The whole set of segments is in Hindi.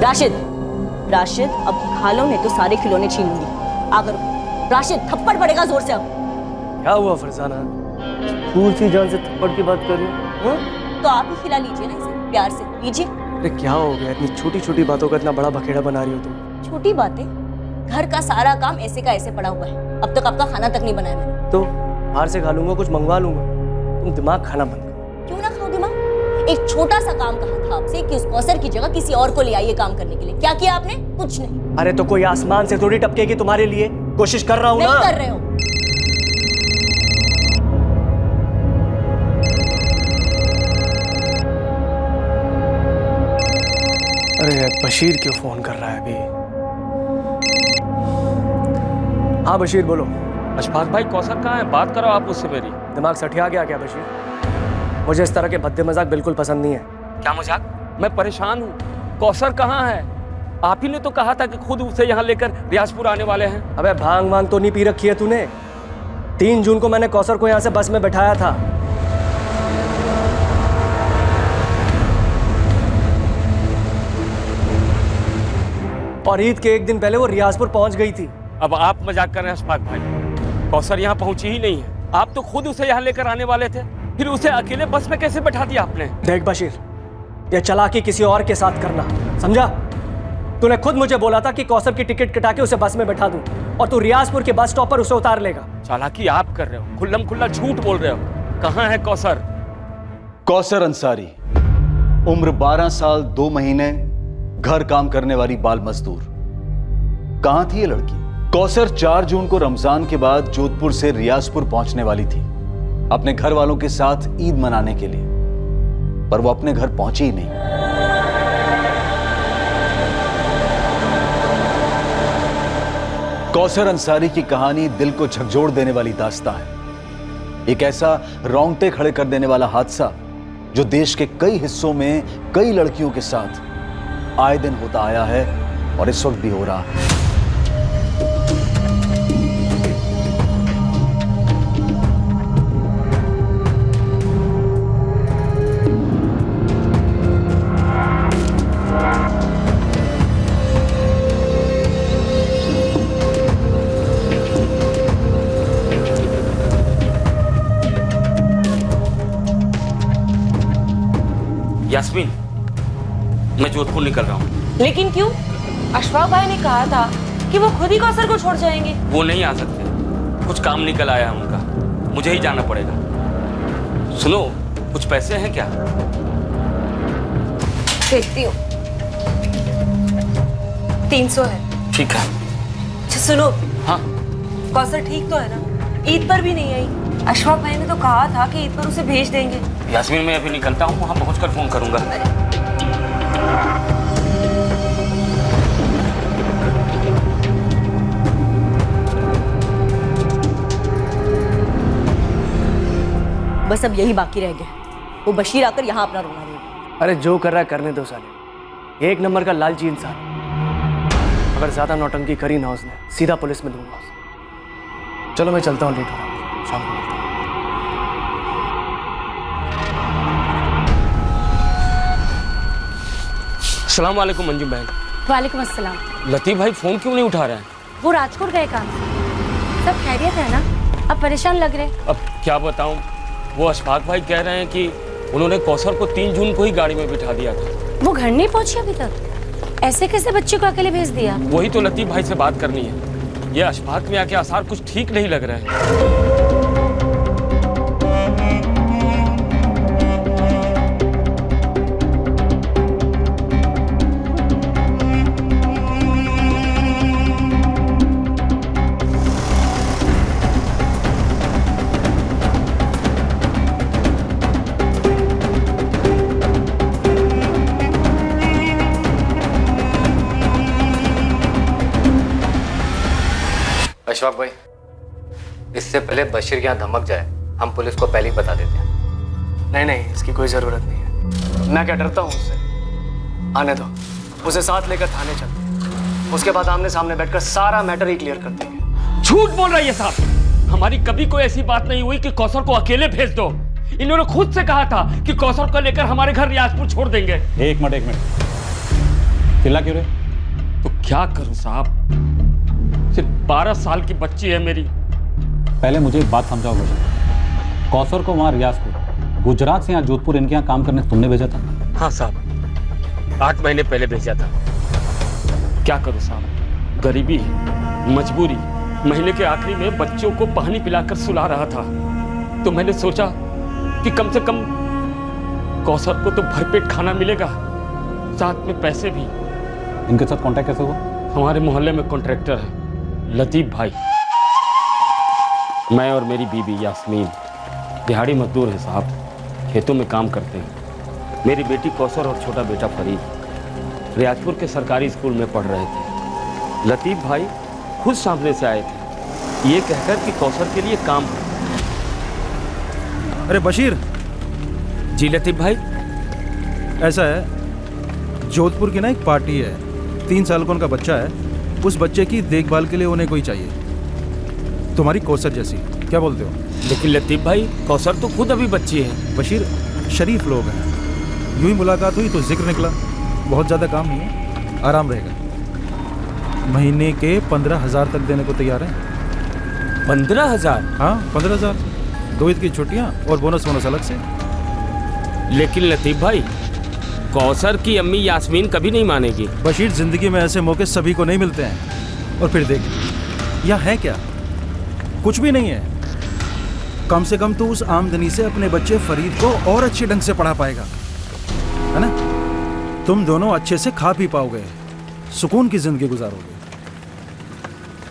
राशिद, राशिद अब खा लो नहीं तो सारे खिलौने छीन लूंगी। आकर राशिद, थप्पड़ पड़ेगा जोर से अब। क्या हुआ फरजाना, फूल सी जान से थप्पड़ की बात कर रही हो? तो आप ही खिला लीजिए ना इसे, प्यार से लीजिए। अरे क्या हो गया, इतनी छोटी छोटी बातों का इतना बड़ा बखेड़ा बना रही हो तुम? छोटी बातें? घर का सारा काम ऐसे का ऐसे पड़ा हुआ है, अब तक आपका खाना तक नहीं बनाया मैंने। तो बाहर से खा लूंगा, कुछ मंगवा लूंगा। तुम दिमाग खाना बंद करो। क्यों ना खाओ दिमाग? एक छोटा सा काम कहा था आपसे कि उस कौसर की जगह किसी और को ले आइए काम करने के लिए, क्या किया आपने? कुछ नहीं। अरे तो कोई आसमान से थोड़ी टपकेगी तुम्हारे लिए, कोशिश कर रहा हूँ ना। नहीं कर रहे हो। अरे बशीर क्यों फोन कर रहा है अभी? हाँ बशीर बोलो। अशफाक भाई कौसर कहाँ है? बात करो आप उससे मेरी। दिमाग सठिया गया क्या बशीर? मुझे इस तरह के भद्दे मजाक बिल्कुल पसंद नहीं है। क्या मजाक? मैं परेशान हूँ। कौसर कहाँ है? आप ही ने तो कहा था कि खुद उसे यहाँ लेकर रियाजपुर आने वाले हैं। अबे भांग वांग तो नहीं पी रखी है तूने? 3 जून को मैंने कौसर को यहाँ से बस में बैठाया था। और ईद के 1 दिन पहले वो रियाजपुर पहुंच गई थी। अब आप मजाक कर रहे हैं अशफाक भाई। कौसर यहाँ पहुंची ही नहीं है। आप तो खुद उसे यहाँ लेकर आने वाले थे, फिर उसे अकेले बस में कैसे बैठा दिया आपने? देख बशीर, ये चालाकी किसी और के साथ करना, समझा? तूने खुद मुझे बोला था कि कौसर की टिकट कटा के उसे बस में बैठा दूं, और तू रियाजपुर के बस स्टॉप पर उसे उतार लेगा। चालाकी आप कर रहे हो, खुल्लम खुल्ला झूठ बोल रहे हो। कहाँ है कौसर? कौसर अंसारी, उम्र 12 साल 2 महीने, घर काम करने वाली बाल मजदूर। कहां थी ये लड़की? कौसर 4 जून को रमजान के बाद जोधपुर से रियाजपुर पहुंचने वाली थी अपने घर वालों के साथ ईद मनाने के लिए, पर वो अपने घर पहुंची ही नहीं। कौसर अंसारी की कहानी दिल को झकझोर देने वाली दास्तां है। एक ऐसा रोंगटे खड़े कर देने वाला हादसा जो देश के कई हिस्सों में कई लड़कियों के साथ आए दिन होता आया है और इस वक्त भी हो रहा है। यास्मीन, मैं जोधपुर निकल रहा हूँ। लेकिन क्यों? अशफाक भाई ने कहा था कि वो खुद ही कौसर को छोड़ जाएंगे। वो नहीं आ सकते, कुछ काम निकल आया है उनका, मुझे ही जाना पड़ेगा। सुनो, कुछ पैसे हैं क्या? देखती हूँ। 300 है। ठीक है। अच्छा सुनो। हाँ। कौसर ठीक तो है ना? ईद पर भी नहीं आई। अशफाक भाई ने तो कहा था कि ईद पर उसे भेज देंगे। यास्मीन, मैं अभी निकलता हूँ, वहां पहुंचकर फोन करूंगा। बस अब यही बाकी रह गया, वो बशीर आकर यहाँ अपना रोना देगा। अरे जो कर रहा है करने दो साले, 1 नंबर का लालची इंसान। अगर ज्यादा नौटंकी करी ना उसने, सीधा पुलिस में दूंगा उसे। चलो मैं चलता हूँ, लेट हो रहा है, शाम को मिलता हूँ। अस्सलाम वालेकुम मंजू बहन। वालेकुम अस्सलाम। लतीफ भाई फोन क्यों नहीं उठा रहे हैं? वो राजकोट गए काम से। सब खैरियत है ना? अब परेशान लग रहे। अब क्या बताऊं, वो अशफाक भाई कह रहे हैं कि उन्होंने कौसर को 3 जून को ही गाड़ी में बिठा दिया था। वो घर नहीं पहुंची अभी तक? ऐसे कैसे बच्चे को अकेले भेज दिया? वही तो लतीफ भाई से बात करनी है। ये अशफाक में आके आसार कुछ ठीक नहीं लग रहे हैं। अशफाक भाई, इससे पहले बशीर यहाँ धमक जाए, हम पुलिस को पहले ही बता देते हैं। नहीं नहीं, इसकी कोई जरूरत नहीं है। मैं क्या डरता हूँ उससे? आने दो, उसे साथ लेकर थाने चलते हैं। उसके बाद आमने सामने बैठकर सारा मैटर ही क्लियर कर देंगे। झूठ बोल रहा है ये साहब। हमारी कभी कोई ऐसी बात नहीं हुई कि कौसर को अकेले भेज दो। इन्होंने खुद से कहा था कि कौसर को लेकर हमारे घर रियाजपुर छोड़ देंगे। एक मिनट। चिल्ला क्यों रहे? तो क्या करूं साहब, सिर्फ 12 साल की बच्ची है मेरी। पहले मुझे एक बात समझाओ बच्चे, कौसर को वहाँ रियाजपुर गुजरात से यहाँ जोधपुर इनके यहाँ काम करने तुमने भेजा था? हाँ साहब, 8 महीने पहले भेजा था। क्या करूं साहब, गरीबी, मजबूरी। महीने के आखिरी में बच्चों को पानी पिलाकर सुला रहा था, तो मैंने सोचा कि कम से कम कौसर को तो भरपेट खाना मिलेगा, साथ में पैसे भी। इनके साथ कांटेक्ट कैसे हुआ? हमारे मोहल्ले में कॉन्ट्रैक्टर है लतीफ भाई। मैं और मेरी बीबी यास्मीन दिहाड़ी मजदूर हैं साहब, खेतों में काम करते हैं। मेरी बेटी कौसर और छोटा बेटा फरीद रियाजपुर के सरकारी स्कूल में पढ़ रहे थे। लतीफ भाई खुद सामने से आए थे, ये कहकर कि कौसर के लिए काम है। अरे बशीर। जी लतीफ भाई। ऐसा है, जोधपुर की ना एक पार्टी है, 3 साल का उनका बच्चा है। उस बच्चे की देखभाल के लिए उन्हें कोई चाहिए, तुम्हारी कौसर जैसी। क्या बोलते हो? लेकिन लतीफ भाई, कौसर तो खुद अभी बच्ची है। बशीर, शरीफ लोग हैं, यूं ही मुलाकात हुई तो जिक्र निकला। बहुत ज़्यादा काम नहीं है, आराम रहेगा। महीने के 15,000 तक देने को तैयार हैं। 15,000? हाँ 15,000, 2 ईद की छुट्टियाँ और बोनस अलग से। लेकिन लतीफ भाई, कौसर की अम्मी यास्मीन कभी नहीं मानेगी। बशीर, जिंदगी में ऐसे मौके सभी को नहीं मिलते हैं। और फिर देख, यह है क्या? कुछ भी नहीं है। कम से कम तो उस आमदनी से अपने बच्चे फरीद को और अच्छे ढंग से पढ़ा पाएगा, है ना? तुम दोनों अच्छे से खा पी पाओगे, सुकून की जिंदगी गुजारोगे।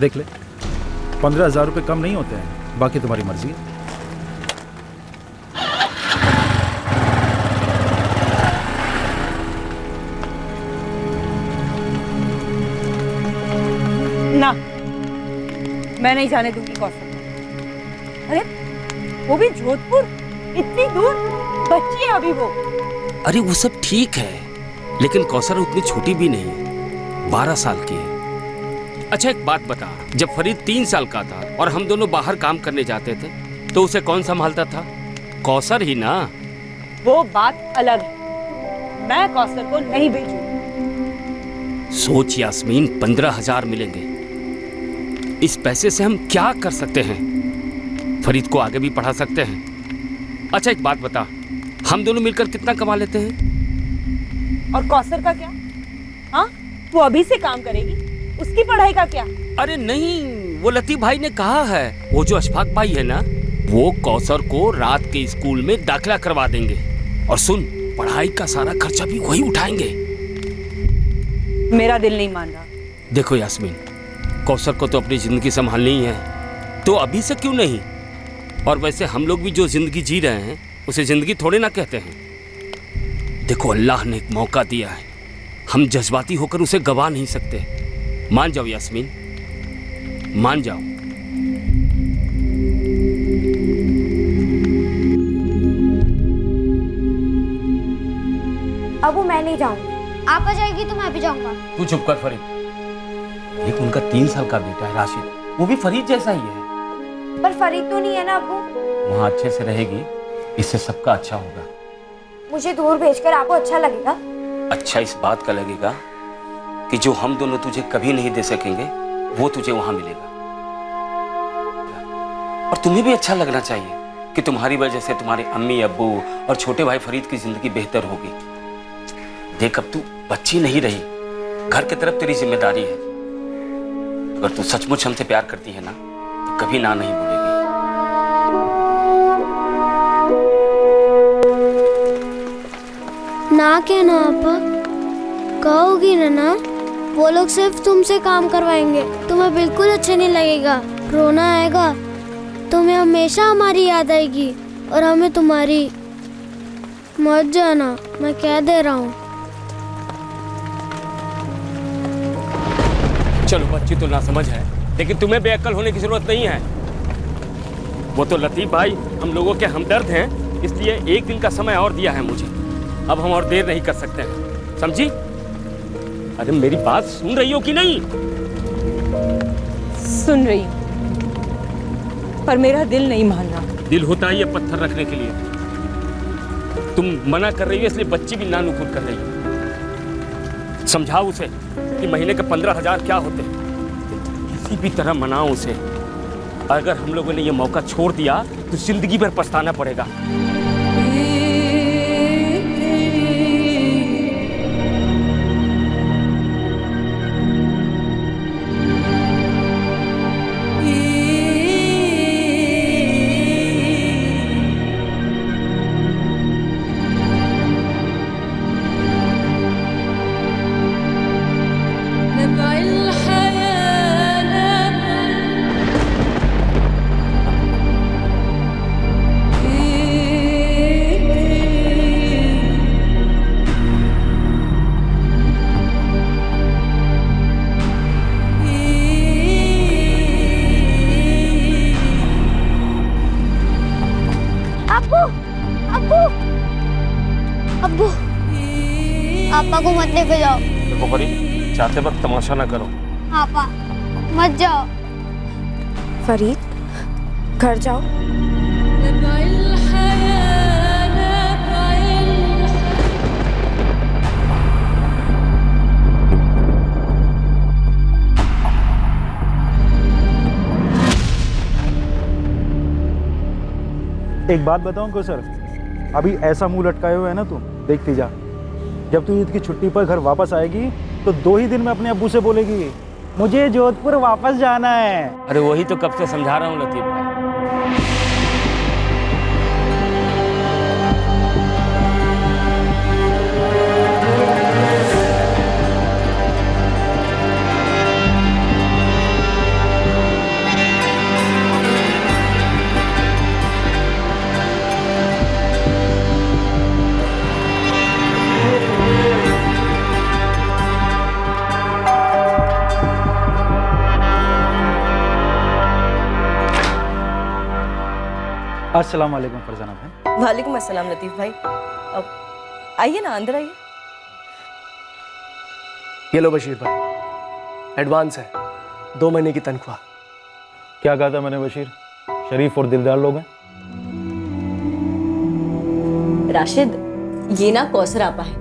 देख ले, 15,000 रुपये कम नहीं होते हैं, बाकी तुम्हारी मर्जी है। ना, मैं नहीं जाने दूंगी कौसर। अरे वो भी जोधपुर, इतनी दूर, बच्ची है अभी वो। अरे वो सब ठीक है, लेकिन कौसर उतनी छोटी भी नहीं है, 12 साल की है। अच्छा एक बात बता, जब फरीद 3 साल का था और हम दोनों बाहर काम करने जाते थे तो उसे कौन संभालता था? कौसर ही ना। वो बात अलग है, मैं कौसर को नहीं भेजूंगी। सोच यास्मीन, 15,000 मिलेंगे, इस पैसे से हम क्या कर सकते हैं? फरीद को आगे भी पढ़ा सकते हैं। अच्छा एक बात बता, हम दोनों मिलकर कितना कमा लेते हैं? और कौसर का क्या? हाँ, वो अभी से काम करेगी, उसकी पढ़ाई का क्या? अरे नहीं, वो लतीफ भाई ने कहा है, वो जो अशफाक भाई है ना, वो कौसर को रात के स्कूल में दाखिला करवा देंगे। और सुन, पढ़ाई का सारा खर्चा भी वही उठाएंगे। मेरा दिल नहीं मान रहा। देखो यास्मीन, कौसर को तो अपनी जिंदगी संभालनी ही है, तो अभी से क्यों नहीं? और वैसे हम लोग भी जो जिंदगी जी रहे हैं उसे जिंदगी थोड़े ना कहते हैं। देखो, अल्लाह ने एक मौका दिया है, हम जज्बाती होकर उसे गवा नहीं सकते। मान जाओ यास्मीन, मान जाओ। अबू मैं नहीं जाऊंगी। आप आ जाएगी तो मैं भी जाऊंगा। तू चुप कर फरीद, एक उनका 3 साल का बेटा है राशिद, वो भी फरीद जैसा ही है। पर फरीद तो नहीं है ना अबू। वहाँ अच्छे से रहेगी, इससे सबका अच्छा होगा। मुझे दूर भेजकर आपको अच्छा लगेगा? अच्छा इस बात का लगेगा कि जो हम दोनों तुझे कभी नहीं दे सकेंगे वो तुझे वहां मिलेगा। और तुम्हें भी अच्छा लगना चाहिए कि तुम्हारी वजह से तुम्हारे अम्मी अब्बू और छोटे भाई फरीद की जिंदगी बेहतर होगी। देख, अब तू बच्ची नहीं रही, घर की तरफ तेरी जिम्मेदारी है। अगर तू सचमुच हमसे प्यार करती है ना, तो कभी ना नहीं बोलेगी। ना कहना आपा, कहोगी ना? वो लोग सिर्फ तुमसे काम करवाएंगे, तुम्हें बिल्कुल अच्छा नहीं लगेगा, रोना आएगा, तुम्हें हमेशा हमारी याद आएगी और हमें तुम्हारी। मत जाना, मैं कह दे रहा हूँ। चलो, बच्ची तो ना समझ है, लेकिन तुम्हें बेअक्ल होने की जरूरत नहीं है। वो तो लतीफ भाई हम लोगों के हमदर्द हैं, इसलिए 1 दिन का समय और दिया है मुझे। अब हम और देर नहीं कर सकते हैं, समझी? अरे मेरी बात सुन रही हो कि नहीं? सुन रही हूँ, पर मेरा दिल नहीं मान रहा। दिल होता ही है पत्थर रखने के लिए। तुम मना कर रही हो, इसलिए बच्ची भी नानुकुर कर रही है। समझाओ उसे कि महीने के 15,000 क्या होते हैं। किसी भी तरह मनाओ उसे। अगर हम लोगों ने ये मौका छोड़ दिया तो जिंदगी भर पछताना पड़ेगा। अब्बू, पापा को मत लेके जाओ। देखो फरीद, जाते वक्त तमाशा ना करो। पापा मत जाओ। फरीद, घर जाओ। एक बात बताऊं को सर, अभी ऐसा मुंह लटकाए हुए है ना तुम, देखती जा। जब तू ईद की छुट्टी पर घर वापस आएगी तो 2 ही दिन में अपने अब्बू से बोलेगी मुझे जोधपुर वापस जाना है। अरे वही तो कब से समझा रहा हूँ लतीफ भाई। अस्सलाम वालेकुम फरजाना भाई। वालेकुम अस्सलाम लतीफ भाई। अब आइए ना, अंदर आइए। ये लो बशीर भाई, एडवांस है, 2 महीने की तनख्वाह। क्या कहा था मैंने बशीर, शरीफ और दिलदार लोग हैं। राशिद, ये ना कौसर आपा है,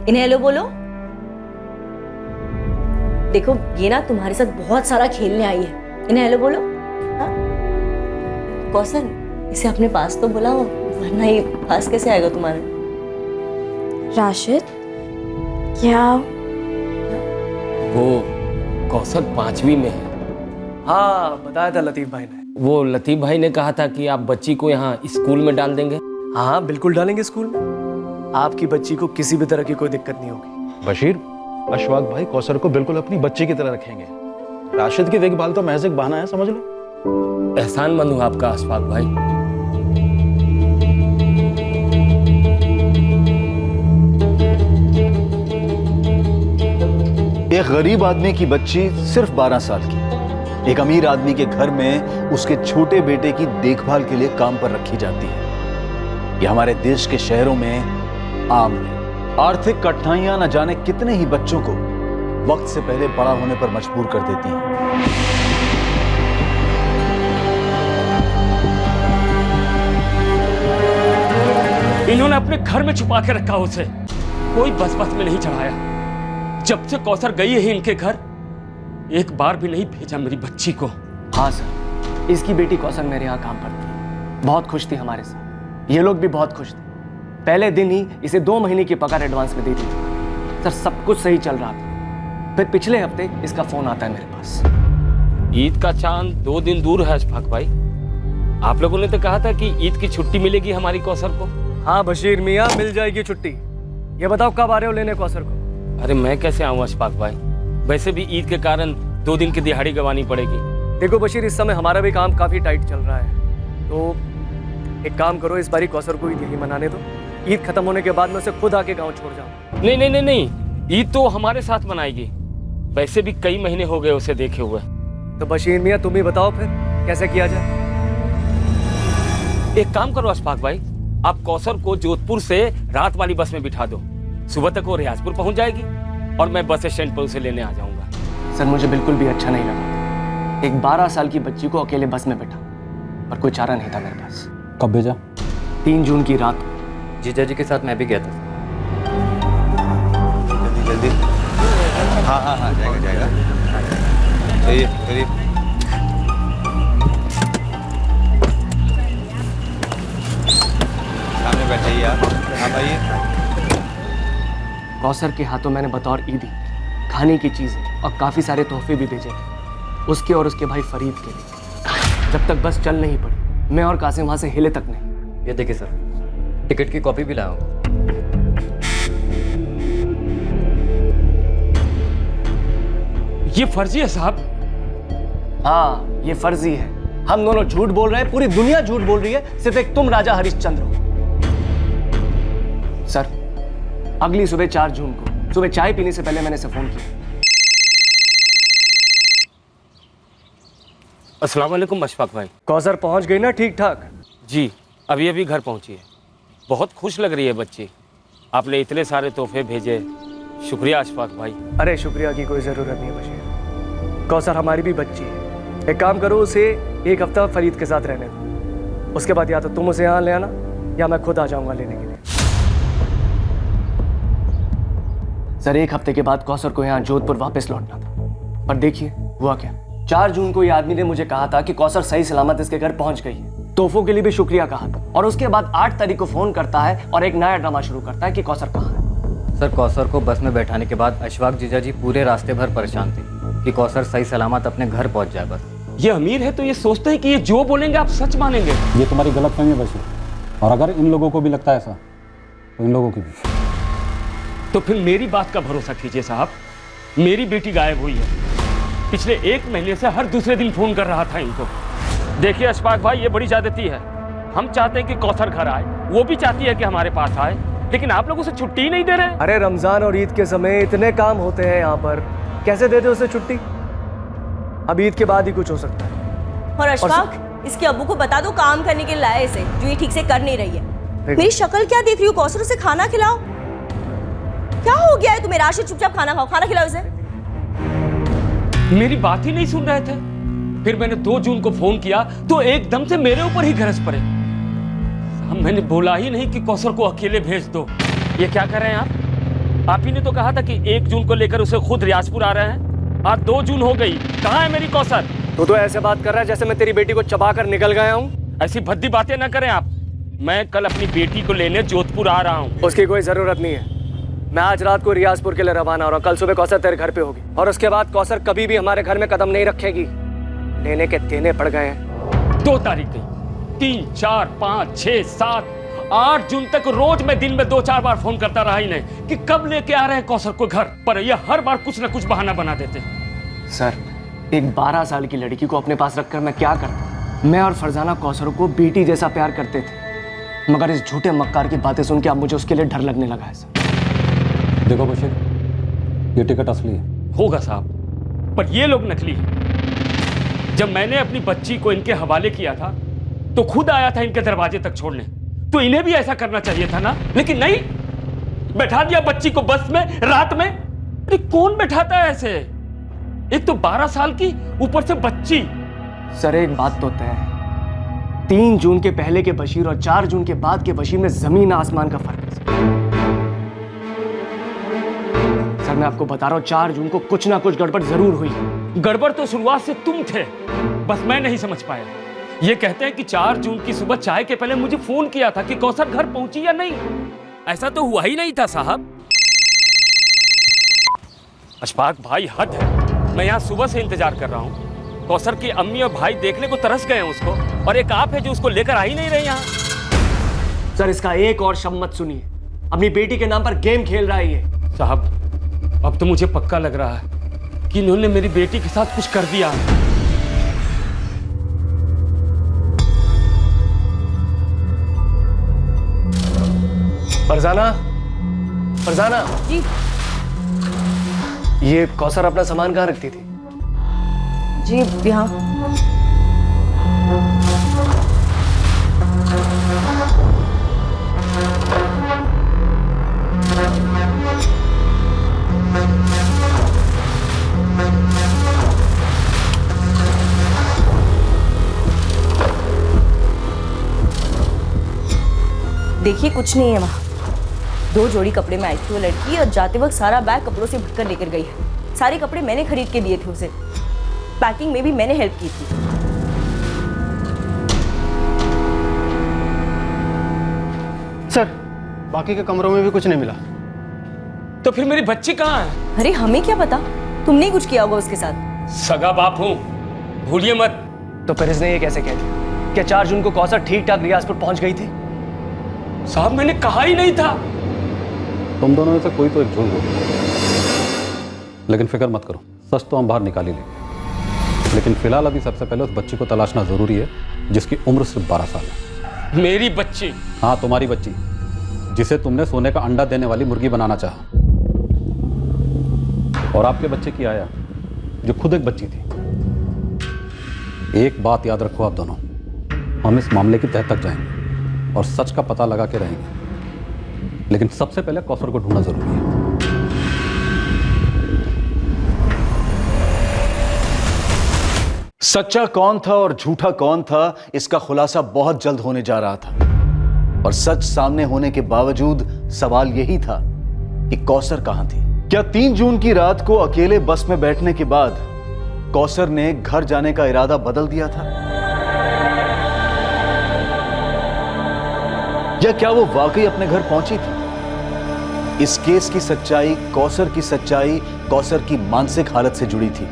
इन्हें हेलो बोलो। देखो ये ना तुम्हारे साथ बहुत सारा खेलने आई है, इन्हें हेलो बोलो। हाँ? कौसर, इसे अपने पास तो बुलाओ, वरना ये पास कैसे आएगा तुम्हारे। राशिद, क्या वो कौसर 5वीं में है। हाँ, बताया था लतीफ भाई ने। वो लतीफ भाई ने कहा था कि आप बच्ची को यहाँ स्कूल में डाल देंगे। हाँ बिल्कुल डालेंगे स्कूल में। आपकी बच्ची को किसी भी तरह की कोई दिक्कत नहीं होगी। बशीर, अशफाक भाई कौसर को बिल्कुल अपनी बच्ची की तरह रखेंगे। राशिद की देखभाल तो महज एक बहाना है, समझ लो। एहसानमंद हूँ आपका अशफाक भाई। एक गरीब आदमी की बच्ची सिर्फ 12 साल की एक अमीर आदमी के घर में उसके छोटे बेटे की देखभाल के लिए काम पर रखी जाती है। यह हमारे देश के शहरों में आम है। आर्थिक कठिनाइयां न जाने कितने ही बच्चों को वक्त से पहले बड़ा होने पर मजबूर कर देती हैं। इन्होंने अपने घर में छुपा के रखा उसे, कोई बस में नहीं चढ़ाया। जब से कौसर गई है इनके घर, एक बार भी नहीं भेजा मेरी बच्ची को। हाँ सर, इसकी बेटी कौसर मेरे यहाँ काम पर थी, बहुत खुश थी हमारे साथ। ये लोग भी बहुत खुश थे। पहले दिन ही इसे 2 महीने की पगार एडवांस में दे दी थी। सर सब कुछ सही चल रहा था, फिर पिछले हफ्ते इसका फोन आता है मेरे पास। ईद का चांद 2 दिन दूर है अशफाक भाई। आप लोगों ने तो कहा था कि ईद की छुट्टी मिलेगी हमारी कौसर को। हाँ बशीर मियाँ, मिल जाएगी छुट्टी। ये बताओ कब आ रहे हो लेने कौसर को? अरे मैं कैसे आऊँ अशफाक भाई, वैसे भी ईद के कारण 2 दिन की दिहाड़ी गंवानी पड़ेगी। देखो बशीर, इस समय हमारा भी काम काफी टाइट चल रहा है, तो एक काम करो, इस बारी कौसर को ईद यही मनाने दो। ईद खत्म होने के बाद मैं उसे खुद आके गाँव छोड़ जाऊँ। नहीं नहीं नहीं नहीं, ईद तो हमारे साथ मनाएगी। वैसे भी कई महीने हो गए उसे देखे हुए। तो बशीर मियाँ तुम ही बताओ फिर कैसे किया जाए। एक काम करो अशफाक भाई, आप कौसर को जोधपुर से रात वाली बस में बिठा दो। सुबह तक वो रियाजपुर पहुंच जाएगी और मैं बस स्टैंड पर उसे लेने आ जाऊंगा। सर मुझे बिल्कुल भी अच्छा नहीं लगा एक 12 साल की बच्ची को अकेले बस में बैठा, पर कोई चारा नहीं था मेरे पास। कब भेजा? 3 जून की रात। जीजा जी के साथ मैं भी गया था। जल्दी जल्दी। हाँ हाँ हाँ, जाएगा जाएगा। चलिए चलिए। सामने बैठाइए आप। आप आइए। कौसर के हाथों मैंने बतौर ईदी खाने की चीज़ें और काफ़ी सारे तोहफे भी भेजे थे, उसके और उसके भाई फरीद के लिए। जब तक बस चल नहीं पड़ी, मैं और कासिम वहाँ से हिले तक नहीं। ये देखिए सर, टिकट की कॉपी भी लाया हूँ। ये फर्जी है साहब। हाँ, ये फर्जी है। हम दोनों झूठ बोल रहे हैं, पूरी दुनिया झूठ बोल रही है, सिर्फ एक तुम राजा हरिश्चंद्र हो। सर, अगली सुबह 4 जून को सुबह चाय पीने से पहले मैंने इसे फोन किया। अस्सलाम वालेकुम अशफाक भाई। कौसर पहुंच गई ना ठीक ठाक? जी, अभी अभी घर पहुंची है। बहुत खुश लग रही है बच्ची। आपने इतने सारे तोहफे भेजे, शुक्रिया अशफाक भाई। अरे शुक्रिया की कोई ज़रूरत नहीं है बशीर। कौसर हमारी भी बच्ची है। एक काम करो, उसे 1 हफ्ता फरीद के साथ रहने दो। उसके बाद या तो तुम उसे यहाँ ले आना या मैं खुद आ जाऊँगा लेने के लिए। सर, 1 हफ्ते के बाद कौसर को यहाँ जोधपुर वापस लौटना था, पर देखिए हुआ क्या। 4 जून को ये आदमी ने मुझे कहा था कि कौसर सही सलामत इसके घर पहुंच गई है। तोहफों के लिए भी शुक्रिया कहा था, और उसके बाद 8 तारीख को फोन करता है और एक नया ड्रामा शुरू करता है कि कौसर कहाँ है। सर, कौसर को बस में बैठाने के बाद अशफाक जीजा जी पूरे रास्ते भर परेशान थे कि कौसर सही सलामत अपने घर पहुंच जाए। बस ये अमीर है तो ये सोचते हैं कि ये जो बोलेंगे आप सच मानेंगे। ये तुम्हारी गलतफहमी है बशीर, और अगर इन लोगों को भी लगता है ऐसा तो इन लोगों की भी। तो फिर मेरी बात का भरोसा कीजिए साहब। मेरी बेटी गायब हुई है। पिछले 1 महीने से हर दूसरे दिन फोन कर रहा था इनको। देखिए अशफाक भाई, ये बड़ी ज्यादती है। हम चाहते हैं कि कौसर घर आए, वो भी चाहती है कि हमारे पास आए, लेकिन आप लोग उसे छुट्टी नहीं दे रहे। अरे रमजान और ईद के समय इतने काम होते हैं यहाँ पर, कैसे दे दे उसे छुट्टी? अब ईद के बाद ही कुछ हो सकता है। और अशफाक, इसके अब्बू को बता दो काम करने के लिए लाए इसे, जो ये ठीक से कर नहीं रही है। मेरी शक्ल क्या देख रही हो? कौसर, उसे खाना खिलाओ। क्या हो गया है तुम्हें? राशिद, चुपचाप खाना खाओ, खाना खिलाओ इसे। मेरी बात ही नहीं सुन रहे थे। फिर मैंने 2 जून को फोन किया तो एकदम से मेरे ऊपर ही गरज पड़े। मैंने बोला ही नहीं कि कौसर को अकेले भेज दो। ये क्या कर रहे हैं आप? आप ही ने तो कहा था कि 1 जून को लेकर उसे खुद रियाजपुर आ रहे हैं। आज 2 जून हो गई, कहाँ है मेरी कौसर? तू तो ऐसे बात कर रहा है जैसे मैं तेरी बेटी को चबा कर निकल गया हूँ। ऐसी भद्दी बातें ना करें आप। मैं कल अपनी बेटी को लेने जोधपुर आ रहा हूँ। उसकी कोई जरूरत नहीं है। मैं आज रात को रियाजपुर के लिए रवाना हो रहा हूँ। कल सुबह कौसर तेरे घर पे होगी, और उसके बाद कौसर कभी भी हमारे घर में कदम नहीं रखेगी। लेने के देने पड़ गए हैं। 2 तारीख गई, 3, 4, 5, 6, 7, 8 जून तक रोज मैं दिन में 2-4 बार फोन करता रहा इन्हें कि कब लेके आ रहे हैं कौसर को घर, पर ये हर बार कुछ न कुछ बहाना बना देते हैं। सर, एक 12 साल की लड़की को अपने पास रखकर मैं क्या करता? मैं और फरजाना कौसर को बेटी जैसा प्यार करते थे, मगर इस झूठे मक्कार की बातें सुन के अब मुझे उसके लिए डर लगने लगा है। सर देखो बशीर, ये टिकट असली है। होगा साहब, पर ये लोग नकली हैं। जब मैंने अपनी बच्ची को इनके हवाले किया था तो खुद आया था इनके दरवाजे तक छोड़ने, तो इन्हें भी ऐसा करना चाहिए था ना, लेकिन नहीं, बैठा दिया बच्ची को बस में रात में। अरे कौन बैठाता है ऐसे? एक तो 12 साल की, ऊपर से बच्ची। सर, एक बात तो तय है, 3 जून के पहले के बशीर और 4 जून के बाद के बशीर में जमीन आसमान का फर्क है। सर, मैं आपको बता रहा हूं, 4 जून को कुछ ना कुछ गड़बड़ जरूर हुई। गड़बड़ तो शुरुआत से तुम थे, बस मैं नहीं समझ पाया। ये कहते हैं कि 4 जून की सुबह चाय के पहले मुझे फोन किया था कि कौसर घर पहुंची या नहीं। ऐसा तो हुआ ही नहीं था साहब। अशफाक भाई, हद है। मैं यहाँ सुबह से इंतजार कर रहा हूँ। कौसर की अम्मी और भाई देखने को तरस गए हैं उसको, और एक आप है जो उसको लेकर आ ही नहीं रहे यहाँ। सर, इसका एक और शब्द मत सुनिए। अपनी बेटी के नाम पर गेम खेल रहा है ये। साहब, अब तो मुझे पक्का लग रहा है कि इन्होंने मेरी बेटी के साथ कुछ कर दिया। फरजाना, फरजाना जी। ये कौसर अपना सामान कहाँ रखती थी? जी यहाँ। देखिए, कुछ नहीं है वहाँ। 2 जोड़ी कपड़े में आई थी वो लड़की, और जाते वक्त सारा बैग कपड़ों से भरकर लेकर गई है। सारे कपड़े मैंने खरीद के दिए थे उसे, पैकिंग में भी मैंने हेल्प की थी। सर, बाकी के कमरों में भी कुछ नहीं मिला। तो फिर मेरी बच्ची कहाँ है? अरे हमें क्या पता, तुमने ही कुछ किया होगा उसके साथ। सगा बाप हूँ, भूलिए मत। तो फिर इसने ये कैसे कह दिया? क्या 4 जून को कौसर ठीक ठाक रियाजपुर पहुंच गई थी? साहब मैंने कहा ही नहीं था। तुम दोनों में से कोई तो एक झूठ बोल, लेकिन फिक्र मत करो, सच तो हम बाहर निकाल ही लेंगे। लेकिन फिलहाल अभी सबसे पहले उस बच्ची को तलाशना जरूरी है जिसकी उम्र सिर्फ 12 साल है। मेरी बच्ची? हाँ, तुम्हारी बच्ची, जिसे तुमने सोने का अंडा देने वाली मुर्गी बनाना चाहा। और आपके बच्चे की आया, जो खुद एक बच्ची थी। एक बात याद रखो आप दोनों, हम इस मामले की तह तक जाएंगे और सच का पता लगा के रहेंगे, लेकिन सबसे पहले कौसर को ढूंढना जरूरी है। सच्चा कौन था और झूठा कौन था, इसका खुलासा बहुत जल्द होने जा रहा था। और सच सामने होने के बावजूद सवाल यही था कि कौसर कहां थी। क्या 3 जून की रात को अकेले बस में बैठने के बाद कौसर ने घर जाने का इरादा बदल दिया था, या क्या वो वाकई अपने घर पहुंची थी? इस केस की सच्चाई, कौसर की मानसिक हालत से जुड़ी थी,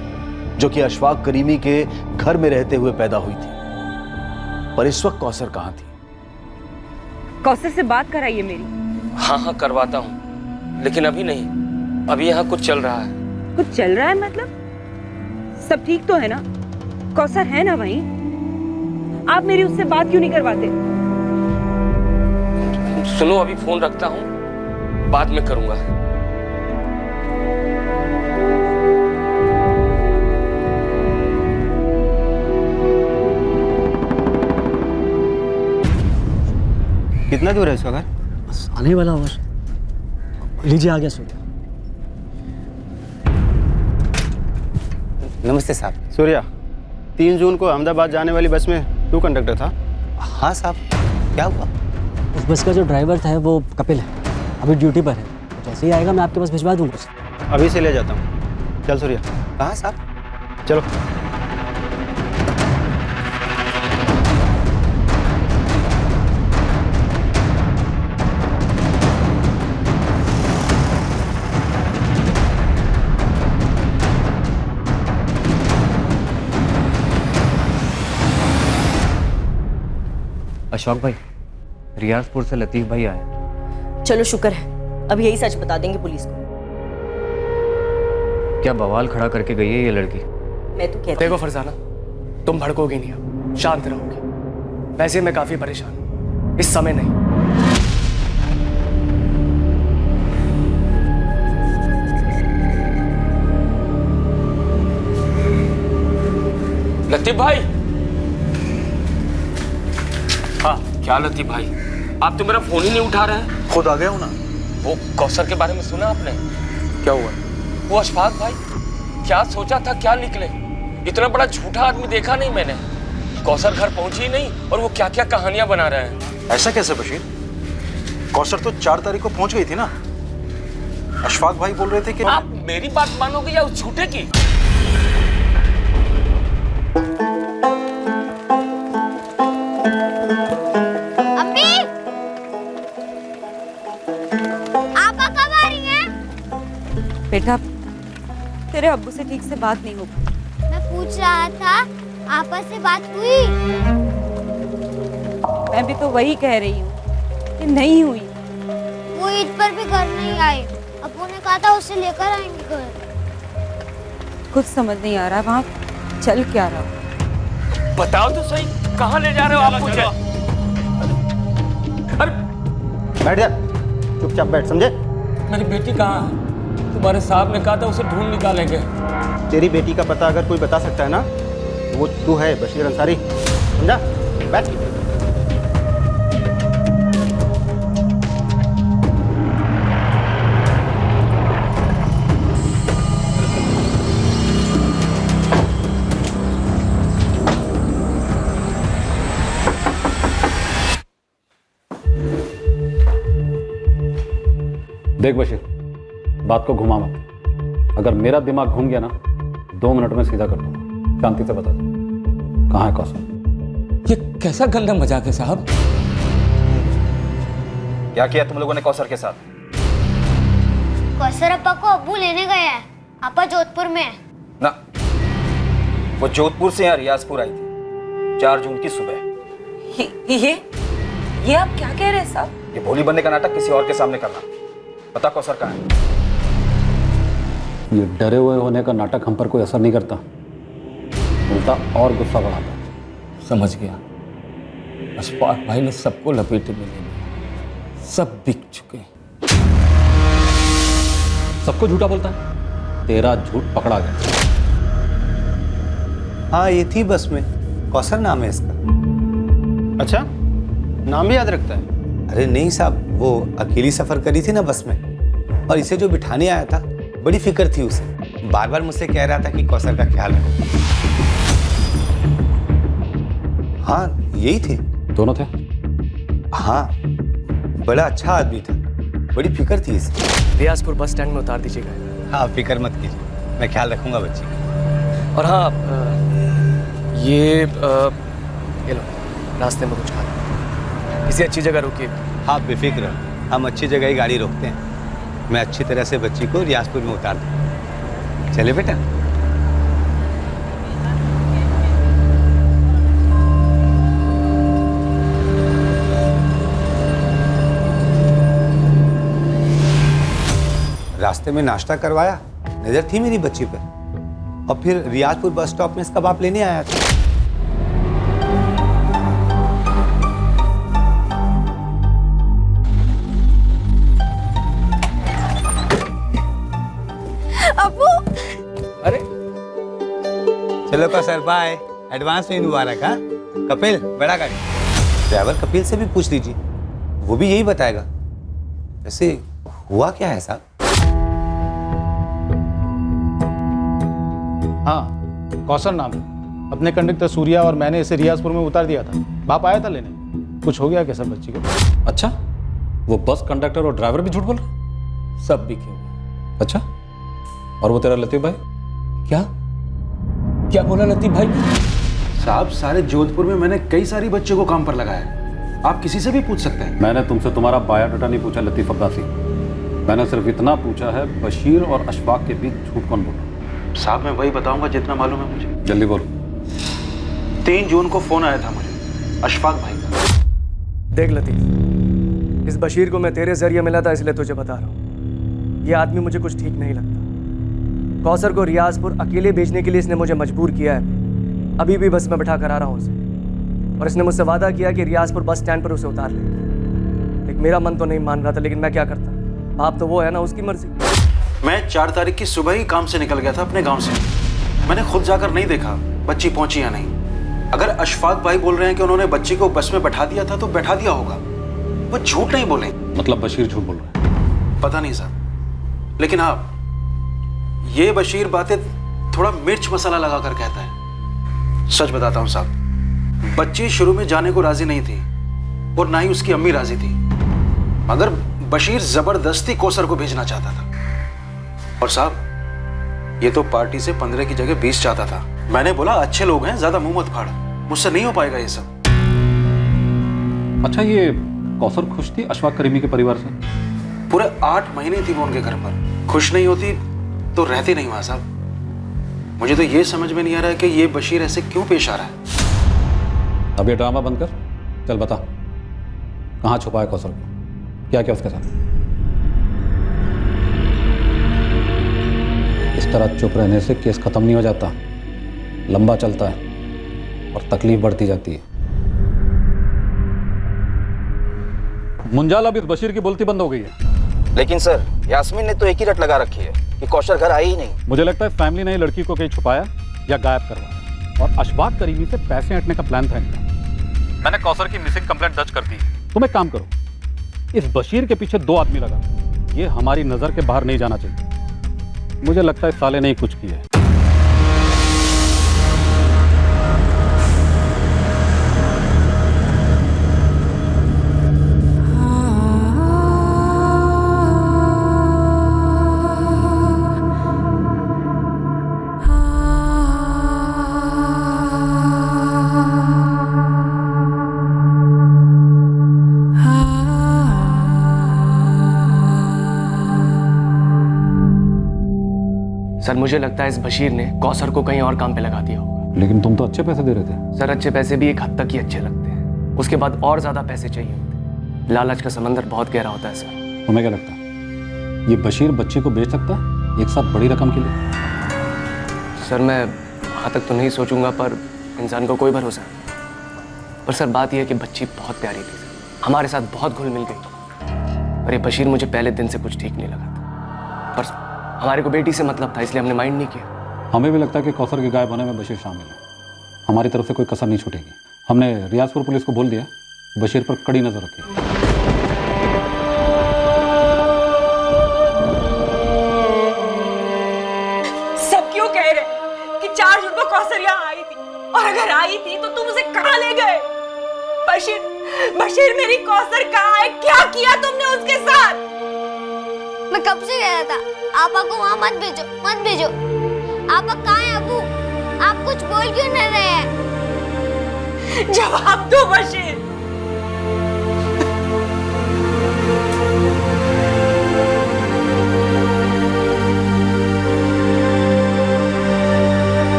जो कि अशफाक करीमी के घर में रहते हुए पैदा हुई थी। पर इस वक्त कौसर कहां थी? कौसर से बात कराइए मेरी। हाँ करवाता हूँ, लेकिन अभी नहीं। अभी यहाँ कुछ चल रहा है। कुछ चल रहा है मतलब? सब ठीक तो है ना? कौसर है ना वहीं? आप मेरी उससे बात क्यों नहीं करवाते? सुनो, अभी फोन रखता हूँ, बाद में करूंगा। कितना दूर है इसका घर? बस आने वाला होगा। लीजिए, आ गया सूर्या। नमस्ते साहब। सूर्या, 3 जून को अहमदाबाद जाने वाली बस में तू कंडक्टर था? हाँ साहब, क्या हुआ? उस बस का जो ड्राइवर था वो कपिल है, अभी ड्यूटी पर है। जैसे ही आएगा मैं आपके पास भिजवा दूंगा। अभी से ले जाता हूँ। चल सूर्या। कहाँ साहब? चलो। अशोक भाई, रियाजपुर से लतीफ भाई आए। चलो शुक्र है, अब यही सच बता देंगे पुलिस को। क्या बवाल खड़ा करके गई है ये लड़की? मैं तो कहती देखो फरजाना, तुम भड़कोगे नहीं, अब शांत रहोगे। वैसे मैं काफी परेशान हूं, इस समय नहीं। लतीफ भाई। हाँ, क्या लतीफ भाई, आप तो मेरा फोन ही नहीं उठा रहे हैं। खुद आ गया हूं ना। वो कौसर के बारे में सुना आपने? क्या हुआ? वो अशफाक भाई, क्या सोचा था क्या निकले। इतना बड़ा झूठा आदमी देखा नहीं मैंने। कौसर घर पहुंची ही नहीं और वो क्या क्या कहानियां बना रहे हैं। ऐसा कैसे बशीर? कौसर तो 4 तारीख को पहुंच गई थी ना। अशफाक भाई बोल रहे थे कि आप मेरी बात मानोगे या उस झूठे की? बेटा, तेरे अब्बू से ठीक से बात नहीं हो पाई। मैं पूछ रहा था, आपस से बात हुई? मैं भी तो वही कह रही हूँ कि नहीं हुई। वो ईद पर भी घर नहीं आए। अब्बू ने कहा था उसे लेकर आएंगे घर। कुछ समझ नहीं आ रहा वहाँ चल क्या रहा। बताओ तो सही, कहाँ ले जा रहे हो आप मुझे? अरे बैठ जा, चुपचाप बैठ, समझे? मेरी बेटी कहाँ है? तुम्हारे साहब ने कहा था उसे ढूंढ निकालेंगे। तेरी बेटी का पता अगर कोई बता सकता है ना, तो वो तू है, बशीर अंसारी। समझा? बैठ। देख बशीर, बात को घुमा मत। अगर मेरा दिमाग घूम गया ना 2 मिनट में सीधा कर दूंगा। शांति से बता दो कहाँ है कौशल। ये कैसा गंदा मजाक है साहब? क्या किया तुम लोगों ने कौसर के साथ? कौसर अप्पा को अब्बू लेने गए हैं। आपा जोधपुर में है। ना, वो जोधपुर से यहाँ रियाजपुर आई थी 4 जून की सुबह। ये आप क्या कह रहे हैं साहब? ये भोली बनने का नाटक किसी और के सामने करना। पता कौसर कहाँ है? ये डरे हुए होने का नाटक हम पर कोई असर नहीं करता, उल्टा और गुस्सा बढ़ाता। समझ गया। अशफाक भाई ने सबको लपेटे में ले लिया, सब बिक चुके। सबको झूठा बोलता है, तेरा झूठ पकड़ा गया। हाँ ये थी बस में, कौसर नाम है इसका। अच्छा, नाम भी याद रखता है? अरे नहीं साहब, वो अकेली सफर करी थी ना बस में, और इसे जो बिठाने आया था बड़ी फिक्र थी उसे। बार बार मुझसे कह रहा था कि कौसर का ख्याल रखो। हाँ यही थे। दोनों थे? हाँ, बड़ा अच्छा आदमी था, बड़ी फिक्र थी इसे। रियाजपुर बस स्टैंड में उतार दीजिएगा। हाँ फिक्र मत कीजिए, मैं ख्याल रखूंगा बच्ची का। और हाँ, ये लो, रास्ते में कुछ खा, किसी अच्छी जगह रुकिए। हाँ बेफिक्र, हम अच्छी जगह ही गाड़ी रोकते हैं। मैं अच्छी तरह से बच्ची को रियाजपुर में उतार दूँ। चले बेटा। रास्ते में नाश्ता करवाया, नजर थी मेरी बच्ची पर, और फिर रियाजपुर बस स्टॉप में इसका बाप लेने आया था। अब्बू, अरे चलो कौसर बाय, एडवांस में मुबारक। हाँ कपिल, बड़ा गाड़ी। ड्राइवर कपिल से भी पूछ लीजिए, वो भी यही बताएगा। वैसे हुआ क्या है साहब? हाँ कौशल नाम है। अपने कंडक्टर सूर्या और मैंने इसे रियाजपुर में उतार दिया था। बाप आया था लेने। कुछ हो गया क्या सब बच्ची को? अच्छा, वो बस कंडक्टर और ड्राइवर भी झूठ बोल रहे? सब बिके हुए। अच्छा, और वो तेरा लतीफ भाई? क्या क्या बोला लतीफ भाई? साहब सारे जोधपुर में मैंने कई सारी बच्चों को काम पर लगाया है। आप किसी से भी पूछ सकते हैं। मैंने तुमसे तुम्हारा बायोडाटा नहीं पूछा लतीफ अब्बासी। मैंने सिर्फ इतना पूछा है, बशीर और अशफाक के बीच झूठ कौन बोला? साहब मैं वही बताऊंगा जितना मालूम है मुझे। जल्दी बोल। 3 जून को फोन आया था मुझे अशफाक भाई का। देख लतीफ, इस बशीर को मैं तेरे जरिए मिला था, इसलिए तुझे बता रहा हूँ। ये आदमी मुझे कुछ ठीक नहीं लगता। कौसर को रियाजपुर अकेले भेजने के लिए इसने मुझे मजबूर किया है। अभी भी बस में बैठा कर आ रहा हूँ उसे, और इसने मुझसे वादा किया कि रियाजपुर बस स्टैंड पर उसे उतार लेंगे। लेकिन मेरा मन तो नहीं मान रहा था, लेकिन मैं क्या करता, बाप तो वो है ना, उसकी मर्जी। मैं 4 तारीख की सुबह ही काम से निकल गया था अपने गांव से। मैंने खुद जाकर नहीं देखा बच्ची पहुंची या नहीं। अगर अशफाक भाई बोल रहे हैं कि उन्होंने बच्ची को बस में बैठा दिया था तो बैठा दिया होगा, वो झूठ नहीं बोले। मतलब बशीर झूठ बोल रहा है? पता नहीं साहब, लेकिन हाँ ये बशीर बातें थोड़ा मिर्च मसाला लगा कर कहता है। सच बताता हूँ साहब, बच्ची शुरू में जाने को राजी नहीं थी और ना ही उसकी अम्मी राजी थी, मगर बशीर जबरदस्ती कौसर को भेजना चाहता था। और साहब ये तो पार्टी से 15 की जगह 20 चाहता था। मैंने बोला अच्छे लोग हैं, ज्यादा मुंह मत फाड़, मुझसे नहीं हो पाएगा ये सब। अच्छा, ये कौसर खुश थी अशफाक करीमी के परिवार से? पूरे 8 महीने थी वो उनके घर पर। खुश नहीं होती तो रहती नहीं वहां साहब। मुझे तो ये समझ में नहीं आ रहा है कि ये बशीर ऐसे क्यों पेश आ रहा है। अब ये ड्रामा बंद कर, चल बता कहाँ छुपा है कौसर को, क्या क्या उसके साथ? इस तरह चुप रहने से केस खत्म नहीं हो जाता, लंबा चलता है और तकलीफ बढ़ती जाती है। मुंजाल, अब इस बशीर की बोलती बंद हो गई है। लेकिन सर यास्मीन ने तो एक ही रट लगा रखी है कि कौशल घर आई ही नहीं। मुझे लगता है फैमिली ने लड़की को कहीं छुपाया या गायब करवाया, और अशफाक करीमी से पैसे हटने का प्लान था इनका। मैंने कौसर की मिसिंग कंप्लेंट दर्ज कर दी। तुम एक काम करो, इस बशीर के पीछे 2 आदमी लगा, ये हमारी नजर के बाहर नहीं जाना चाहिए। मुझे लगता है साले ने ही कुछ किया है। सर मुझे लगता है इस बशीर ने कौसर को कहीं और काम पे लगा दिया होगा। लेकिन तुम तो अच्छे पैसे दे रहे थे। सर अच्छे पैसे भी एक हद तक ही अच्छे लगते हैं, उसके बाद और ज्यादा पैसे चाहिए होते। लालच का समंदर बहुत गहरा होता है सर। तुम्हें क्या लगता है ये बशीर बच्ची को बेच सकता है एक साथ बड़ी रकम के लिए? सर मैं वहाँ तक तो नहीं सोचूंगा, पर इंसान को कोई भरोसा नहीं। पर सर बात यह है कि बच्ची बहुत प्यारी थी, हमारे साथ बहुत घुल मिल गई। और ये बशीर मुझे पहले दिन से कुछ ठीक नहीं लगा था, पर हमारे को बेटी से मतलब था, इसलिए हमने माइंड नहीं किया। हमें भी लगता है कि कौसर के गायब होने में बशीर शामिल है। हमारी तरफ से कोई कसर नहीं छूटेगी। हमने रियाजपुर पुलिस को बोल दिया बशीर पर कड़ी नजर रखी। सब क्यों कह रहे कि 4 जून को कौसर यहाँ आई थी, और अगर आई थी तो तुम उसे कहाँ ले गए? बशीर मेरी कौसर कहाँ है? क्या किया तुमने उसके साथ? मैं कब से कह रहा था आपा को वहाँ मत भेजो, मत भेजो। आपा कहाँ है अबू? आप कुछ बोल क्यों नहीं रहे हैं? जवाब दो बशीर।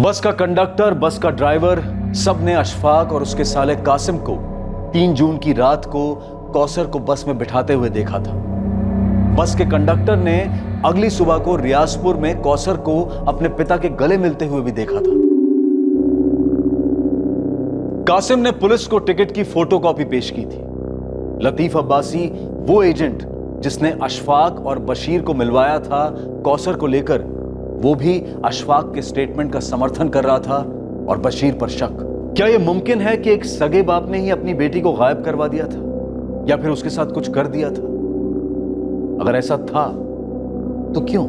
बस का कंडक्टर, बस का ड्राइवर, सब ने अशफाक और उसके साले कासिम को 3 जून की रात को कौसर को बस में बिठाते हुए देखा था। बस के कंडक्टर ने अगली सुबह को रियाजपुर में कौसर को अपने पिता के गले मिलते हुए भी देखा था। कासिम ने पुलिस को टिकट की फोटोकॉपी पेश की थी। लतीफ अब्बासी वो एजेंट जिसने अशफाक और बशीर को मिलवाया था कौसर को लेकर, वो भी अशफाक के स्टेटमेंट का समर्थन कर रहा था और बशीर पर शक। क्या यह मुमकिन है कि एक सगे बाप ने ही अपनी बेटी को गायब करवा दिया था या फिर उसके साथ कुछ कर दिया था? अगर ऐसा था तो क्यों?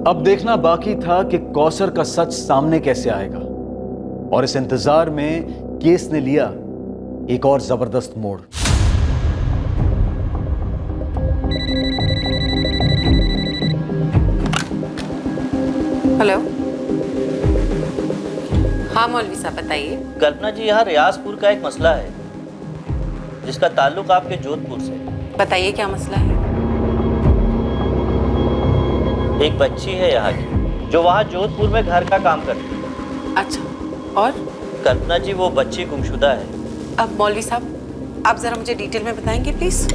अब देखना बाकी था कि कौसर का सच सामने कैसे आएगा, और इस इंतजार में केस ने लिया एक और जबरदस्त मोड़। हेलो, हाँ मौलवी साहब बताइए। कल्पना जी, यहाँ रियाजपुर का एक मसला है जिसका ताल्लुक आपके जोधपुर से। बताइए क्या मसला है। एक बच्ची है यहाँ की जो वहाँ जोधपुर में घर का काम करती है। अच्छा, और? कल्पना जी, वो बच्ची गुमशुदा है। अब मौलवी साहब आप जरा मुझे डिटेल में बताएंगे प्लीज।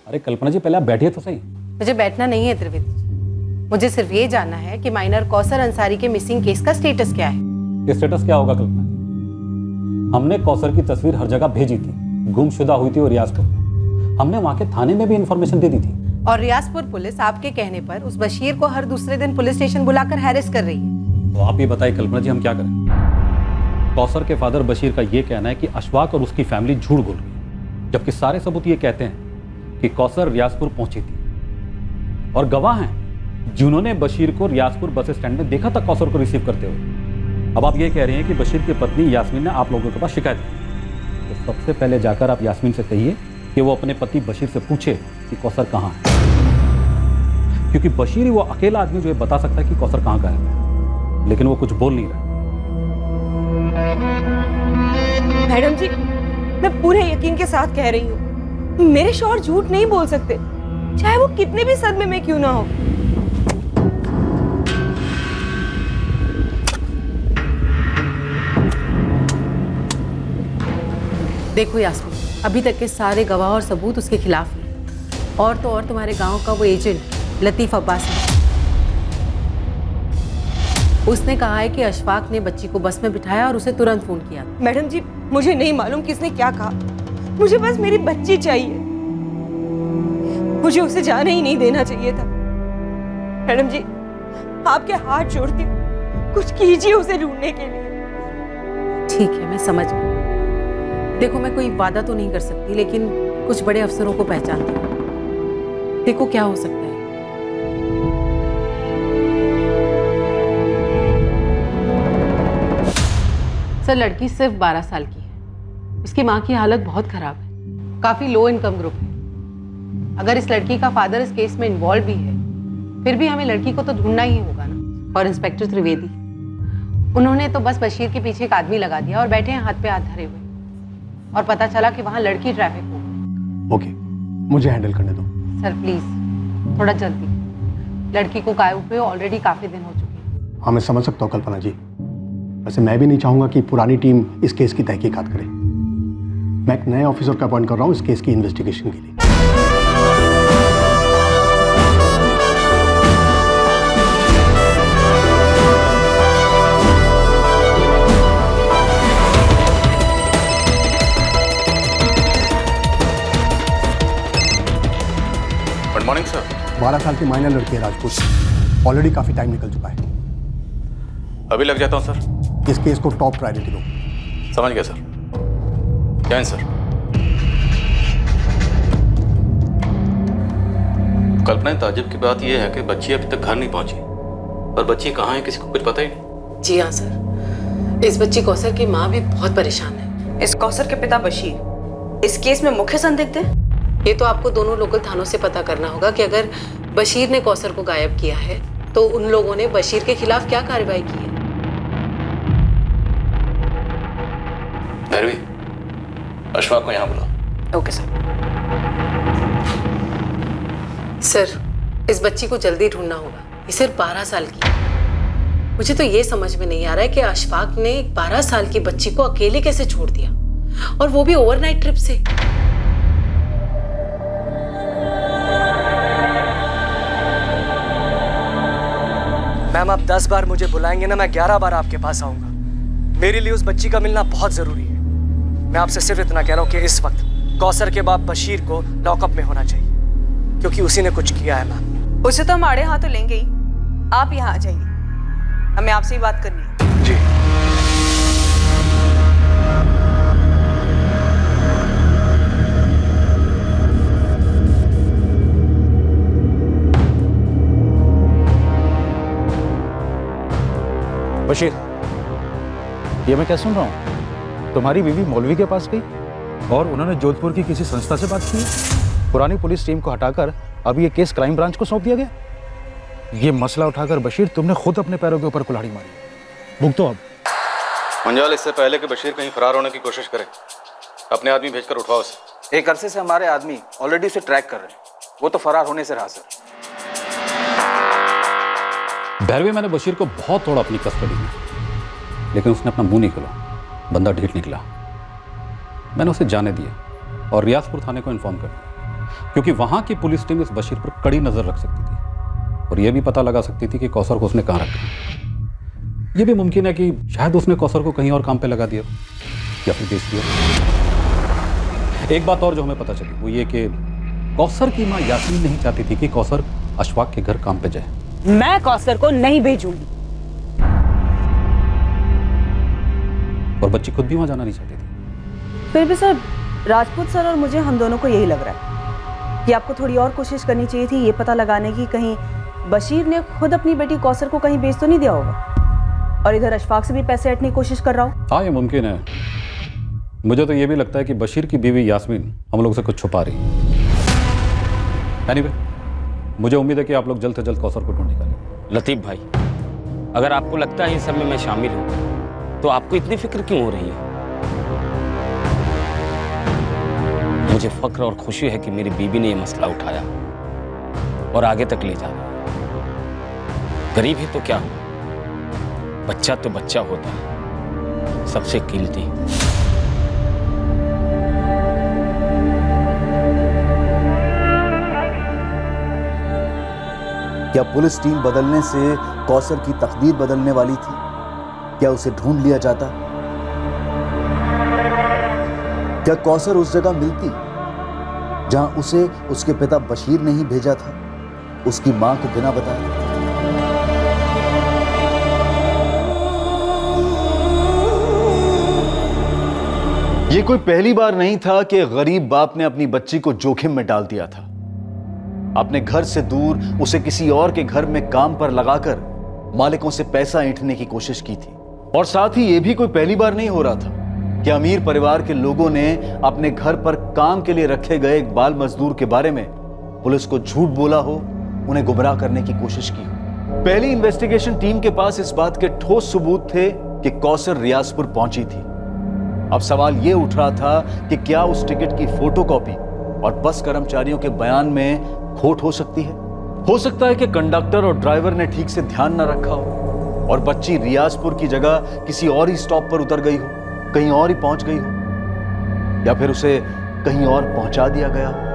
अरे कल्पना जी, पहले आप बैठिए तो सही। मुझे बैठना नहीं है त्रिवेदी जी, मुझे सिर्फ ये जानना है कि माइनर कौसर अंसारी के मिसिंग केस का स्टेटस क्या है। स्टेटस क्या होगा कल्पना? हमने कौसर की तस्वीर हर जगह भेजी थी, गुमशुदा हुई थी और रियाजपुर में। हमने वहाँ के थाने में भी इंफॉर्मेशन दे दी थी। और रियाजपुर पुलिस आपके कहने पर उस बशीर को हर दूसरे दिन पुलिस स्टेशन बुलाकर हैरेस कर रही है। तो आप ये बताइए कल्पना जी, हम क्या करें? कौसर के फादर बशीर का ये कहना है कि अशफाक और उसकी फैमिली झूठ बोल रही है, जबकि सारे सबूत ये कहते हैं कि कौसर रियाजपुर पहुंची थी और गवाह हैं जिन्होंने बशीर को रियाजपुर बस स्टैंड में देखा था कौसर को रिसीव करते हुए। अब आप ये कह रहे हैं कि बशीर की पत्नी यास्मीन ने आप लोगों के पास शिकायत की, तो सबसे पहले जाकर आप यास्मीन से कहिए कि वो अपने पति बशीर से पूछे कि कौसर कहाँ है, क्योंकि बशीर ही वो अकेला आदमी जो ये बता सकता है कि कौसर कहाँ गायब है, लेकिन वो कुछ बोल नहीं रहा। मैडम जी, मैं पूरे यकीन के साथ कह रही हूँ, मेरे शौहर झूठ नहीं बोल सकते, चाहे वो कितने भी सदमे में क्यों ना हो। देखो यास्मीन, अभी तक के सारे गवाह और सबूत उसके खिलाफ हैं। और तो और तुम्हारे गांव का वो एजेंट लतीफ अब्बासी, उसने कहा है कि अशफाक ने बच्ची को बस में बिठाया और उसे तुरंत फोन किया। मैडम जी, मुझे नहीं मालूम किसने क्या कहा, मुझे बस मेरी बच्ची चाहिए। मुझे उसे जाने ही नहीं देना चाहिए था। मैडम जी, आपके हाथ जोड़ती हूँ, कुछ कीजिए उसे ढूंढने के लिए। ठीक है, मैं समझ गई। देखो, मैं कोई वादा तो नहीं कर सकती, लेकिन कुछ बड़े अफसरों को पहचानती हूँ। देखो क्या हो सकता है। सर, लड़की सिर्फ 12 साल की है। उसकी माँ की हालत बहुत खराब है, काफी लो इनकम ग्रुप है। अगर इस लड़की का फादर इस केस में इन्वॉल्व भी है, फिर भी हमें लड़की को तो ढूंढना ही होगा ना। और इंस्पेक्टर त्रिवेदी, उन्होंने तो बस बशीर के पीछे एक आदमी लगा दिया और बैठे हैं हाथ पे हाथ धरे हुए, और पता चला कि वहां लड़की ट्रैफिक हो गई। ओके, मुझे हैंडल करने दो। सर प्लीज थोड़ा जल्दी, लड़की को गायब हुए ऑलरेडी काफी दिन हो चुके हैं। हाँ, मैं समझ सकता हूँ कल्पना जी। वैसे मैं भी नहीं चाहूंगा कि पुरानी टीम इस केस की तहकीकात करे। मैं एक नए ऑफिसर का अपॉइंट कर रहा हूँ इस केस की इन्वेस्टिगेशन के लिए। Good morning sir. 12 साल की माइनर लड़की है राजपूत। ऑलरेडी काफी टाइम निकल चुका है। अभी लग जाता हूँ सर। इस केस को टॉप प्रायोरिटी दो। समझ गया सर। जय सर। कल्पना, ताज्जुब की बात यह है कि बच्ची अभी तक घर नहीं पहुंची, और बच्ची कहाँ है किसी को कुछ पता ही नहीं। जी हाँ सर, इस बच्ची कौसर की माँ भी बहुत परेशान है। इस कौसर के पिता बशीर इस केस में मुख्य संदिग्ध है। ये तो आपको दोनों लोकल थानों से पता करना होगा कि अगर बशीर ने कौसर को गायब किया है तो उन लोगों ने बशीर के खिलाफ क्या कार्रवाई की है। भैरवी, अशफाक को यहाँ बुलाओ। Okay sir. सर, इस बच्ची को जल्दी ढूंढना होगा। ये सिर्फ 12 साल की है। मुझे तो ये समझ में नहीं आ रहा है कि अशफाक ने 12 साल की बच्ची को अकेले कैसे छोड़ दिया, और वो भी ओवरनाइट ट्रिप से। मैम, आप 10 बार मुझे बुलाएंगे ना, मैं 11 बार आपके पास आऊंगा। मेरे लिए उस बच्ची का मिलना बहुत जरूरी है। मैं आपसे सिर्फ इतना कह रहा हूँ कि इस वक्त कौसर के बाप बशीर को लॉकअप में होना चाहिए, क्योंकि उसी ने कुछ किया है। मैम, उसे तो हम आड़े हाथों लेंगे ही। आप यहाँ आ जाइए, हमें आपसे ही बात करनी है। जी। बशीर, ये मैं क्या सुन रहा हूँ? तुम्हारी बीवी मौलवी के पास गई और उन्होंने जोधपुर की किसी संस्था से बात की। पुरानी पुलिस टीम को हटाकर अब ये केस क्राइम ब्रांच को सौंप दिया गया। ये मसला उठाकर बशीर तुमने खुद अपने पैरों के ऊपर कुल्हाड़ी मारी। भुगतो अब। मंजाल, इससे पहले कि बशीर कहीं फरार होने की कोशिश करे, अपने आदमी भेजकर उठवाओ उसे। एक अरसे से हमारे आदमी ऑलरेडी उसे ट्रैक कर रहे हैं। वो तो फरार होने से रहा सर। भैरवी, मैंने बशीर को बहुत तोड़ा अपनी कस्टडी में, लेकिन उसने अपना मुंह नहीं खोला। बंदा ढीठ निकला। मैंने उसे जाने दिया और रियासपुर थाने को इन्फॉर्म कर दिया, क्योंकि वहां की पुलिस टीम इस बशीर पर कड़ी नजर रख सकती थी और यह भी पता लगा सकती थी कि कौसर को उसने कहां रखा। यह भी मुमकिन है कि शायद उसने कौसर को कहीं और काम पे लगा दिया या फिर बेच दिया। एक बात और जो हमें पता चली वो ये कि कौसर की मां यासीन नहीं चाहती थी कि कौसर अशफाक के घर काम पे जाए। मैं कौसर को नहीं भेजूंगी। और बच्ची खुद भी वहां जाना नहीं चाहती थी। फिर भी सर, राजपूत सर और मुझे, हम दोनों को यही लग रहा है कि आपको थोड़ी और कोशिश करनी चाहिए थी ये पता लगाने की कहीं बशीर ने खुद अपनी बेटी कौसर को कहीं बेच तो नहीं दिया होगा और इधर अशफाक से भी पैसे हटने की कोशिश कर रहा हूँ। हाँ, ये मुमकिन है। मुझे तो ये भी लगता है कि बशीर की बीवी यास्मीन हम लोग से कुछ छुपा रही है। एनीवे, मुझे उम्मीद है कि आप लोग जल्द से जल्द कौसर को ढूंढ निकालेंगे। लतीफ भाई, अगर आपको लगता है इन सब में मैं शामिल हूँ तो आपको इतनी फिक्र क्यों हो रही है? मुझे फख्र और खुशी है कि मेरी बीवी ने यह मसला उठाया और आगे तक ले जा रहा है। गरीब ही तो क्या हुआ, बच्चा तो बच्चा होता है, सबसे कीमती। क्या पुलिस टीम बदलने से कौसर की तकदीर बदलने वाली थी? क्या उसे ढूंढ लिया जाता? क्या कौसर उस जगह मिलती जहां उसे उसके पिता बशीर ने ही भेजा था, उसकी मां को बिना बताए? यह कोई पहली बार नहीं था कि गरीब बाप ने अपनी बच्ची को जोखिम में डाल दिया था। अपने घर से दूर उसे किसी और के घर में काम पर लगाकर मालिकों से पैसा ऐंठने की कोशिश की थी। और साथ ही यह भी कोई पहली बार नहीं हो रहा था कि अमीर परिवार के लोगों ने अपने घर पर काम के लिए रखे गए एक बाल मजदूर के बारे में पुलिस को झूठ बोला हो, उन्हें गुमराह करने की कोशिश की हो। पहली इन्वेस्टिगेशन टीम के पास इस बात के ठोस सबूत थे कि कौसर रियाजपुर पहुंची थी। अब सवाल यह उठ रहा था कि क्या उस टिकट की फोटोकॉपी और बस कर्मचारियों के बयान में खोट हो सकती है? हो सकता है कि कंडक्टर और ड्राइवर ने ठीक से ध्यान न रखा हो और बच्ची रियाजपुर की जगह किसी और ही स्टॉप पर उतर गई हो, कहीं और ही पहुंच गई हो, या फिर उसे कहीं और पहुंचा दिया गया हो।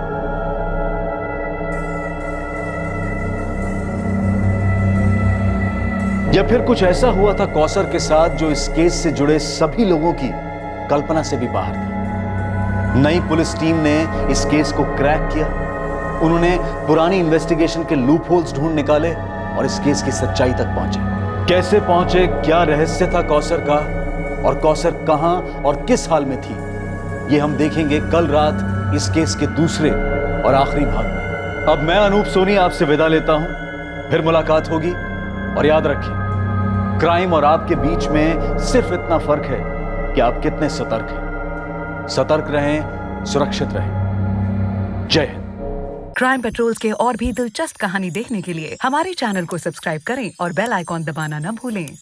या फिर कुछ ऐसा हुआ था कौसर के साथ जो इस केस से जुड़े सभी लोगों की कल्पना से भी बाहर था। नई पुलिस टीम ने इस केस को क्रैक किया। उन्होंने पुरानी इन्वेस्टिगेशन के लूप होल्स ढूंढ निकाले और इस केस की सच्चाई तक पहुंचे। कैसे पहुंचे, क्या रहस्य था कौसर का, और कौसर कहां और किस हाल में थी, यह हम देखेंगे कल रात इस केस के दूसरे और आखिरी भाग में। अब मैं अनूप सोनी आपसे विदा लेता हूं, फिर मुलाकात होगी। और याद रखें, क्राइम और आपके बीच में सिर्फ इतना फर्क है कि आप कितने सतर्क हैं। सतर्क रहें, सुरक्षित रहें। जय हिंद। क्राइम पेट्रोल्स के और भी दिलचस्प कहानी देखने के लिए हमारे चैनल को सब्सक्राइब करें और बेल आइकॉन दबाना न भूलें।